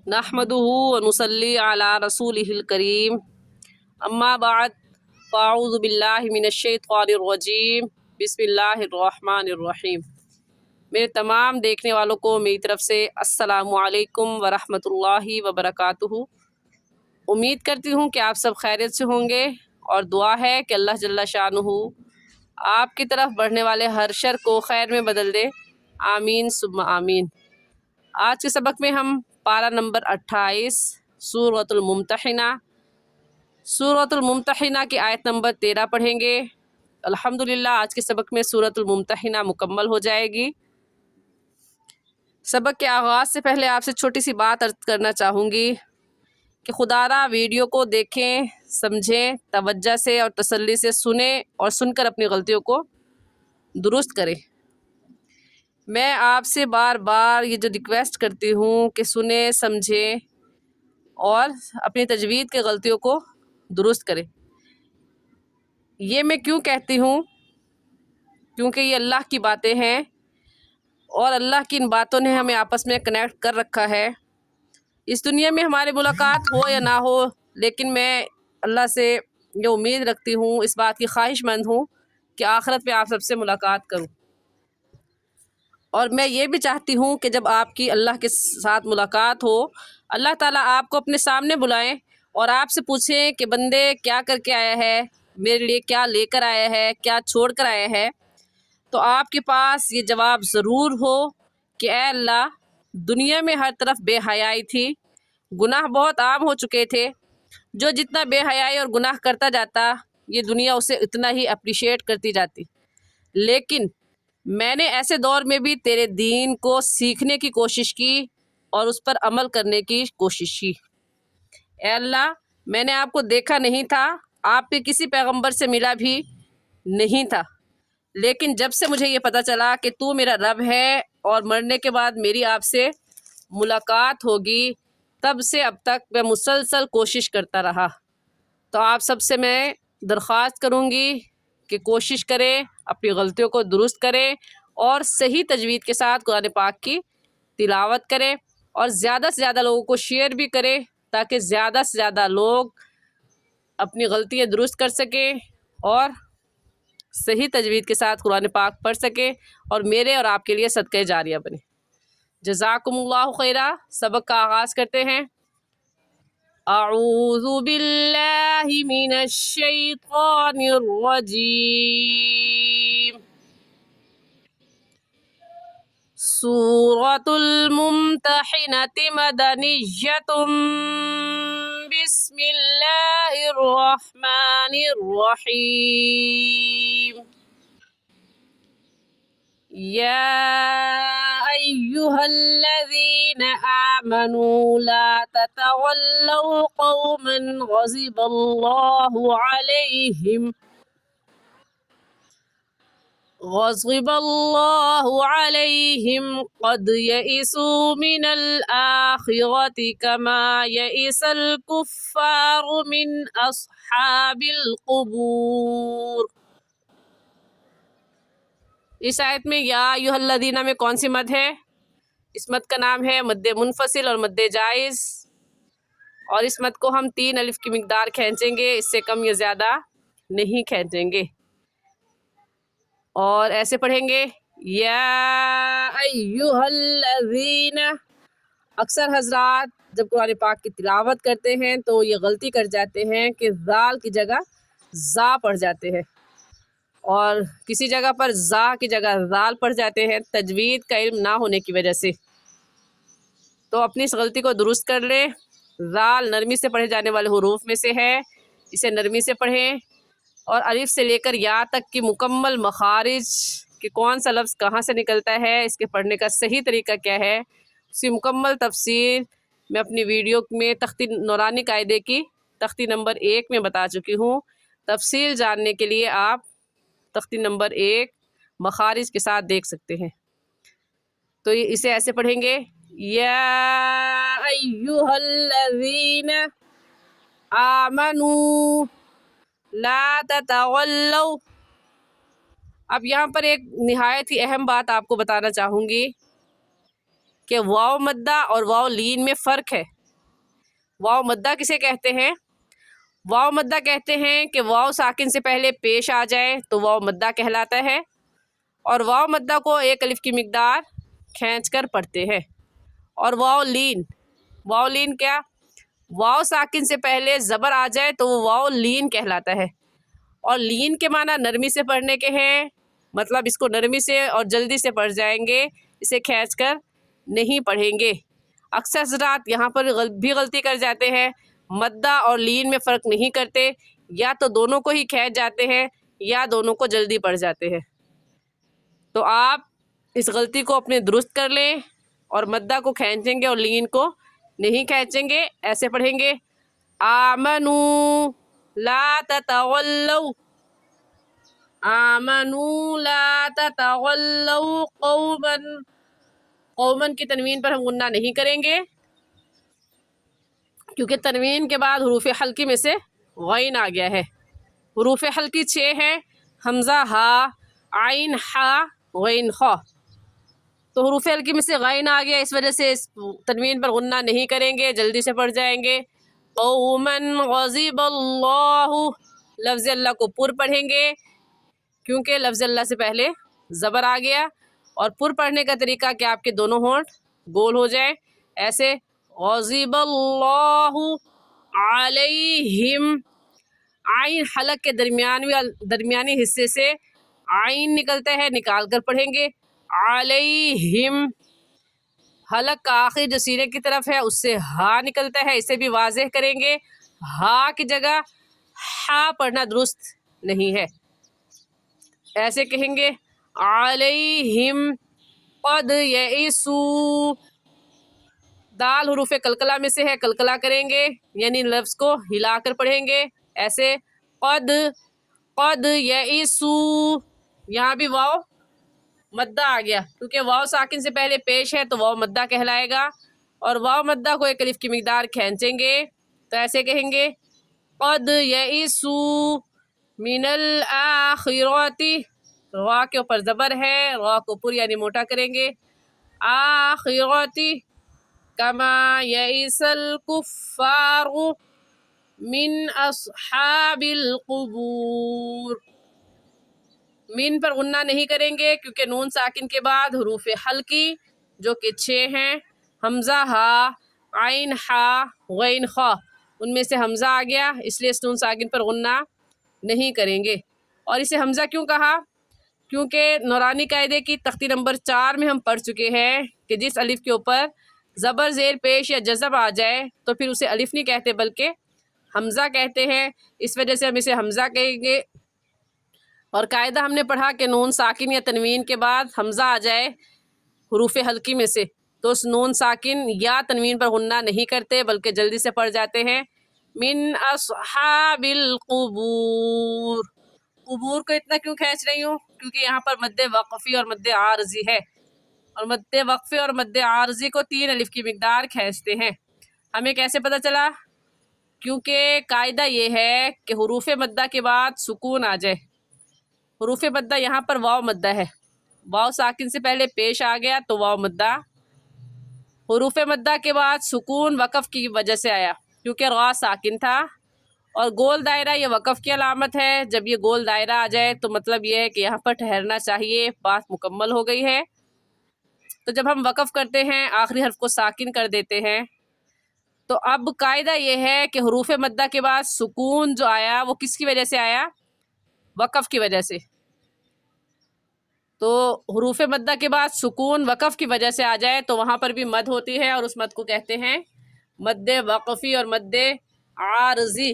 नहमदुहु व नुसल्ली अला रसूलिहिल करीम अम्मा बाद फ़अऊज़ु बिल्लाहि मिनश्शैतानिर रजीम बिस्मिल्लाहिर्रहमानिर्रहीम। मेरे तमाम देखने वालों को मेरी तरफ से अस्सलामु अलैकुम व रहमतुल्लाहि व बरकातुहू। उम्मीद करती हूँ कि आप सब खैरियत से होंगे और दुआ है कि अल्लाह जल्ला शानुहु आपकी तरफ बढ़ने वाले हर शर को खैर में बदल दे। आमीन सुम्मा आमीन। आज के सबक में हम पारा नंबर 28 सूरतुल मुम्तहिना की आयत नंबर 13 पढ़ेंगे। अल्हम्दुलिल्लाह आज के सबक में सूरतुल मुम्तहिना मुकम्मल हो जाएगी। सबक के आगाज़ से पहले आपसे छोटी सी बात अर्ज़ करना चाहूँगी कि खुदारा वीडियो को देखें, समझें, तवज्जो से और तसल्ली से सुने और सुनकर अपनी गलतियों को दुरुस्त करें। मैं आपसे बार बार ये जो रिक्वेस्ट करती हूँ कि सुने, समझें और अपनी तजवीद के गलतियों को दुरुस्त करें। ये मैं क्यों कहती हूँ? क्योंकि ये अल्लाह की बातें हैं और अल्लाह की इन बातों ने हमें आपस में कनेक्ट कर रखा है। इस दुनिया में हमारी मुलाकात हो या ना हो, लेकिन मैं अल्लाह से ये उम्मीद रखती हूँ, इस बात की ख्वाहिशमंद हूँ कि आखिरत में आप सबसे मुलाकात करूँ। और मैं ये भी चाहती हूँ कि जब आपकी अल्लाह के साथ मुलाकात हो, अल्लाह ताला आपको अपने सामने बुलाएं और आपसे पूछें कि बंदे क्या करके आया है, मेरे लिए क्या लेकर आया है, क्या छोड़ कर आया है। तो आपके पास ये जवाब ज़रूर हो कि ऐ अल्लाह, दुनिया में हर तरफ बेहयाई थी, गुनाह बहुत आम हो चुके थे। जो जितना बेहयाई और गुनाह करता जाता, ये दुनिया उसे इतना ही अप्रिशिएट करती जाती। लेकिन मैंने ऐसे दौर में भी तेरे दीन को सीखने की कोशिश की और उस पर अमल करने की कोशिश की। ऐ अल्लाह, मैंने आपको देखा नहीं था, आपके किसी पैगंबर से मिला भी नहीं था, लेकिन जब से मुझे ये पता चला कि तू मेरा रब है और मरने के बाद मेरी आपसे मुलाकात होगी, तब से अब तक मैं मुसलसल कोशिश करता रहा। तो आप सबसे मैं दरख्वास्त करूँगी कि कोशिश करें, अपनी गलतियों को दुरुस्त करें और सही तजवीद के साथ कुरान पाक की तिलावत करें और ज़्यादा से ज़्यादा लोगों को शेयर भी करें, ताकि ज़्यादा से ज़्यादा लोग अपनी गलतियाँ दुरुस्त कर सकें और सही तजवीद के साथ कुरान पाक पढ़ सकें और मेरे और आपके लिए सदक़े जारिया बने। जज़ाकुमुल्लाहु खैरा। सबक का आगाज़ करते हैं। अऊज़ु बिल्लाहि मिनश शैतानिर रजीम। सूरतुल मुम्तहिनति मदनिय्यतुम बिस्मिल्लाहिर रहमानिर रहीम। या अय्युहल्लज़ीना आमनू ला ततवल्लौ कौमन ग़ज़िबल्लाहु अलैहिम क़द यइसू मिनल आखिरति कमा यइसल कुफ़्फ़ारु मिन अस्हाबिल क़ुबूर। इस आयत में या अय्युहल्लज़ीना में कौन सी मद है? इस मद का नाम है मद्दे मुनफ़सिल और मद्दे जायज़, और इस मद को हम 3 अलिफ की मिक़दार खींचेंगे, इससे कम या ज़्यादा नहीं खींचेंगे। और ऐसे पढ़ेंगे या अय्युहल्लज़ीना। अक्सर हज़रात जब कुरान पाक की तिलावत करते हैं तो ये गलती कर जाते हैं कि ज़ाल की जगह ज़ा पढ़ जाते हैं और किसी जगह पर ज़ा की जगह ज़ाल पढ़ जाते हैं, तजवीद का इल्म ना होने की वजह से। तो अपनी इस गलती को दुरुस्त कर लें। ज़ाल नरमी से पढ़े जाने वाले हुरूफ में से है, इसे नरमी से पढ़ें और अलिफ से लेकर या तक की मुकम्मल मखारिज कि कौन सा लफ्ज़ कहाँ से निकलता है, इसके पढ़ने का सही तरीका क्या है, उसकी मुकम्मल तफसील मैं अपनी वीडियो में तख्ती नूरानी कायदे की तख्ती नंबर 1 में बता चुकी हूँ। तफसील जानने के लिए आप तख्ती नंबर 1 मखारिज के साथ देख सकते हैं। तो इसे ऐसे पढ़ेंगे या अय्युहल्लज़ीना आमनू ला ततवल्लौ। अब यहाँ पर एक निहायत ही अहम बात आपको बताना चाहूँगी कि वाव मद्दा और वाव लीन में फ़र्क है। واو مدہ کسے کہتے ہیں؟ واو مدہ کہتے ہیں کہ واو ساکن سے پہلے پیش آ جائے تو واو مدہ کہلاتا ہے، اور واو مدہ کو ایک الف کی مقدار کھینچ کر پڑھتے ہیں۔ اور واو لین کیا؟ واو ساکن سے پہلے زبر آ جائے تو وہ واو لین کہلاتا ہے، اور لین کے معنی نرمی سے پڑھنے کے ہیں، مطلب اس کو نرمی سے اور جلدی سے پڑھ جائیں گے، اسے کھینچ کر نہیں پڑھیں گے۔ اکثر حضرات یہاں پر بھی غلطی کر جاتے ہیں، مدہ اور لین میں فرق نہیں کرتے، یا تو دونوں کو ہی کھینچ جاتے ہیں یا دونوں کو جلدی پڑھ جاتے ہیں۔ تو آپ اس غلطی کو اپنے درست کر لیں، اور مدہ کو کھینچیں گے اور لین کو نہیں کھینچیں گے، ایسے پڑھیں گے آمنو لا تتولوا، آمنو لا تتولوا قوما، قومن کی تنوین پر ہم غنہ نہیں کریں گے، کیونکہ تنوین کے بعد حروف حلقی میں سے غین آ گیا ہے۔ حروف حلقی 6 ہیں، حمزہ ہا، عین ہا، غین خا۔ تو حروف حلقی میں سے غین آ گیا، اس وجہ سے اس تنوین پر غنہ نہیں کریں گے، جلدی سے پڑھ جائیں گے۔ قومن غضب اللہ، لفظ اللہ کو پر پڑھیں گے، کیونکہ لفظ اللہ سے پہلے زبر آ گیا، اور پر پڑھنے کا طریقہ کہ آپ کے دونوں ہونٹ گول ہو جائیں، ایسے غضب اللہ علیہم، عین حلق کے درمیانی حصے سے عین نکلتا ہے، نکال کر پڑھیں گے علیہم۔ حلق کا آخر جو سینے کی طرف ہے اس سے ہا نکلتا ہے، اسے بھی واضح کریں گے، ہا کی جگہ ہا پڑھنا درست نہیں ہے، ایسے کہیں گے علیہم قد یئسوا۔ دال حروف قلقلہ میں سے ہے، قلقلہ کریں گے، یعنی لفظ کو ہلا کر پڑھیں گے، ایسے قد یئسوا۔ یہاں بھی واو مدہ آ گیا، کیونکہ واو ساکن سے پہلے پیش ہے تو واو مدہ کہلائے گا، اور واو مدہ کو ایک الف کی مقدار کھینچیں گے، تو ایسے کہیں گے قد یئسوا من الآخرۃ، را کے اوپر زبر ہے، را کو پر یعنی موٹا کریں گے، آخرۃ کما یئس الکفار من اصحاب القبور۔ مین پر غنہ نہیں کریں گے، کیونکہ نون ساکن کے بعد حروف حلقی جو کہ 6 ہیں، حمزہ ہا، عین ہا، غین خا، ان میں سے حمزہ آ گیا، اس لیے اس نون ساکن پر غنہ نہیں کریں گے۔ اور اسے حمزہ کیوں کہا؟ کیونکہ نورانی قاعدے کی تختی نمبر 4 میں ہم پڑھ چکے ہیں کہ جس الف کے اوپر زبر زیر پیش یا جزم آ جائے تو پھر اسے الف نہیں کہتے بلکہ حمزہ کہتے ہیں، اس وجہ سے ہم اسے حمزہ کہیں گے۔ اور قاعدہ ہم نے پڑھا کہ نون ساکن یا تنوین کے بعد حمزہ آ جائے حروف حلقی میں سے تو اس نون ساکن یا تنوین پر غنہ نہیں کرتے بلکہ جلدی سے پڑھ جاتے ہیں، من اصحاب القبور۔ قبور کو اتنا کیوں کھینچ رہی ہوں؟ کیونکہ یہاں پر مد وقفی اور مد عارضی ہے، اور مد وقفی اور مد عارضی کو 3 الف کی مقدار کھینچتے ہیں۔ ہمیں کیسے پتہ چلا؟ کیونکہ قاعدہ یہ ہے کہ حروف مدہ کے بعد سکون آ جائے۔ حروف مدہ یہاں پر واو مدہ ہے، واو ساکن سے پہلے پیش آ گیا تو واو مدہ۔ حروف مدہ کے بعد سکون وقف کی وجہ سے آیا، کیونکہ را ساکن تھا، اور گول دائرہ یہ وقف کی علامت ہے، جب یہ گول دائرہ آ جائے تو مطلب یہ ہے کہ یہاں پر ٹھہرنا چاہیے، بات مکمل ہو گئی ہے۔ تو جب ہم وقف کرتے ہیں آخری حرف کو ساکن کر دیتے ہیں، تو اب قاعدہ یہ ہے کہ حروف مدہ کے بعد سکون جو آیا وہ کس کی وجہ سے آیا؟ وقف کی وجہ سے۔ تو حروف مدہ کے بعد سکون وقف کی وجہ سے آ جائے تو وہاں پر بھی مد ہوتی ہے، اور اس مد کو کہتے ہیں مد وقفی اور مد عارضی،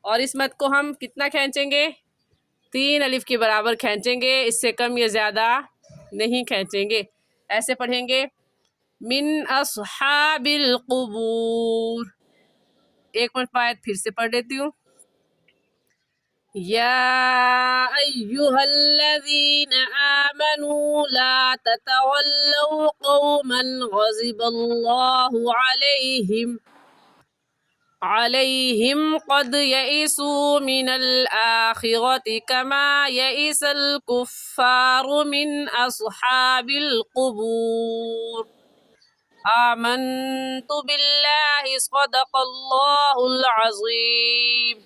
اور اس مد کو ہم کتنا کھینچیں گے؟ 3 الف کے برابر کھینچیں گے، اس سے کم یا زیادہ نہیں کھینچیں گے، ایسے پڑھیں گے من اصحاب القبور۔ ایک مرتبہ آیت پھر سے پڑھ لیتی ہوں، یا ایہا الذین آمنوا لا تتولوا قوما غضب اللہ علیہم قد یئسوا من الآخرۃ کما یئس الکفار من اصحاب القبور۔ آمنت باللہ صدق اللہ العظیم۔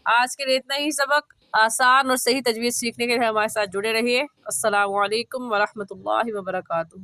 آج کے لیے اتنا ہی سبق۔ آسان اور صحیح تجوید سیکھنے کے لیے ہمارے ساتھ جڑے رہیے۔ السلام علیکم ورحمۃ اللہ وبرکاتہ۔